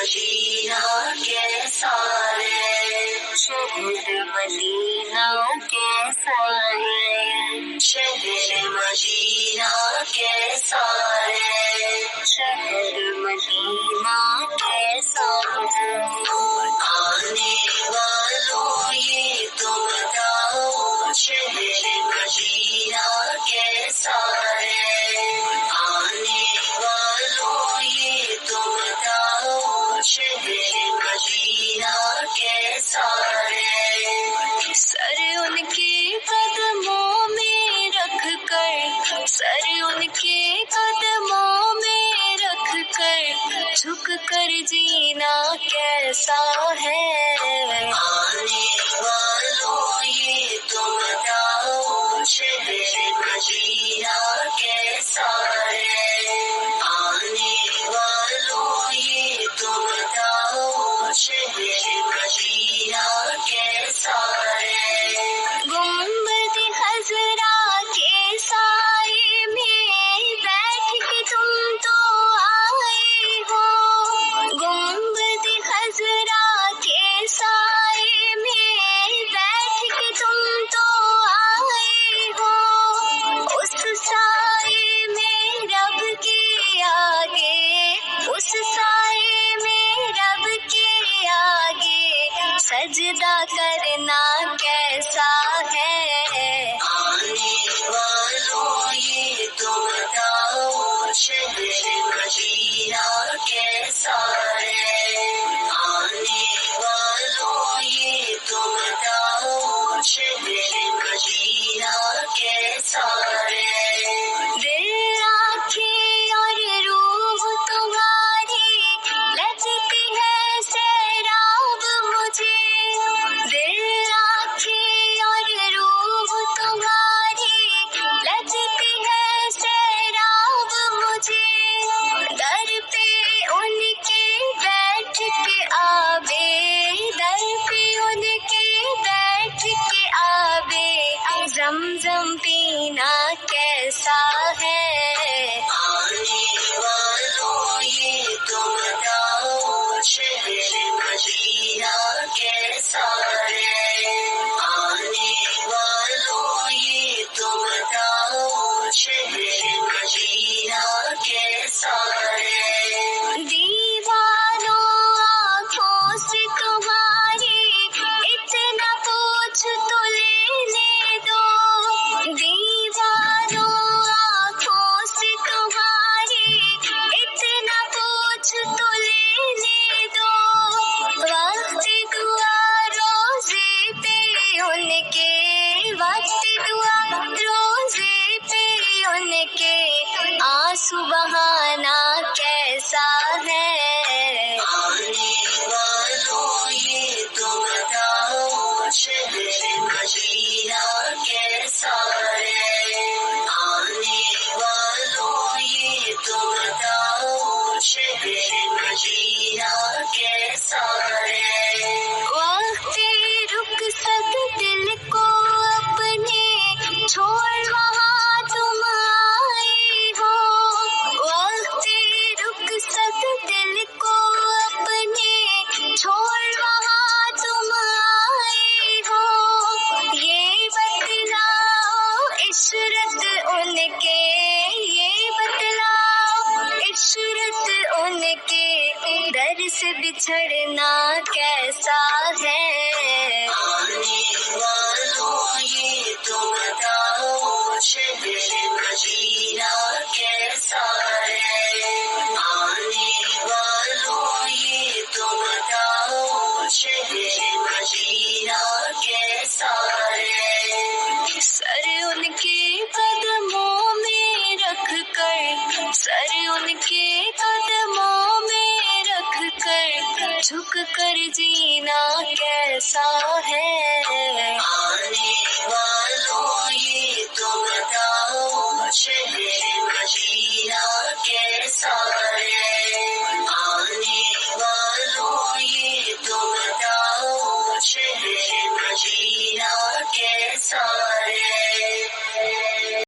مدینہ کیسا ہے، شہر مدینہ کیسا ہے، شہر مدینہ کیسا ہے، شہر مدینہ کیسا ہے، آنے والوں یہ تو بتاؤ شہر مدینہ کیسا ہے، آنے والوں یہ تو بتاؤ شہر مدینہ کیسا ہے، سر ان کے قدموں میں رکھ کر، سر ان کے قدموں میں رکھ کر، جھک کر جینا کیسا ہے، آنے والوں یہ تو بتاؤ شہر مدینہ کیسا ہے، آنے والوں یہ تو بتاؤ شہر مدینہ کیسا ہے، گنبد خضرا کے سائے میں بیٹھ کے تم تو آئے ہو، گنبد خضرا کے سائے میں بیٹھ کے تم تو آئے ہو، اس سائے میں رب کے آگے، اس سائے میں رب کے آگے سجدہ کرنا کیسا ہے، آنے والوں یہ تو بتاؤ شہر مدینہ کیسا ہے، آنے والوں یہ تو بتاؤ شہر مدینہ کیسا ہے، دل آنکھیں اور روح تمہاری لگتی ہے سیراب مجھے، دل آنکھیں اور روح تمہاری لگتی ہے سیراب مجھے، در پہ ان کے بیٹھ کے آبے، در پہ ان کے بیٹھ کے آبے زمزم پینا کیسا ہے، آنے والوں یہ تو بتاؤ شہر مدینہ کیسا ہے، آنے والوں یہ تو بتاؤ شہر مدینہ کیسا ہے، دیوانوں آنکھوں سے تمہاری اتنا پوچھ تو لینے دو، دیوانوں آنکھوں سے تمہاری اتنا پوچھ تو لینے دو، وقت دعا روزے پہ ان کے، وقت دعا روزے پہ ان کے آنسو بہانا کیسا ہے، آنے والوں یہ تو بتاؤ شہر مدینہ کیسا ہے، آنے والوں یہ تو بتاؤ شہر مدینہ کیسا ہے، وقت رخصت دل کو اپنے چھوڑ وہاں تم آئے ہو، وقت رخصت دل کو اپنے چھوڑ وہاں تم آئے ہو، یہ بتلاؤ عشرت ان کے، یہ بتلاؤ عشرت ان کے در سے بچھڑنا کیسا ہے، آنے والوں یہ تو بتاؤ شہر مدینہ کیسا ہے، آنے والوں یہ تو بتاؤ شہر مدینہ کیسا ہے، سر ان کے قدموں میں رکھ کر، سر ان کے قدموں میں رکھ کر، جھک کر جینا کیسا ہے، آنے والوں یہ تو بتاؤ شہر مدینہ کیسا ہے۔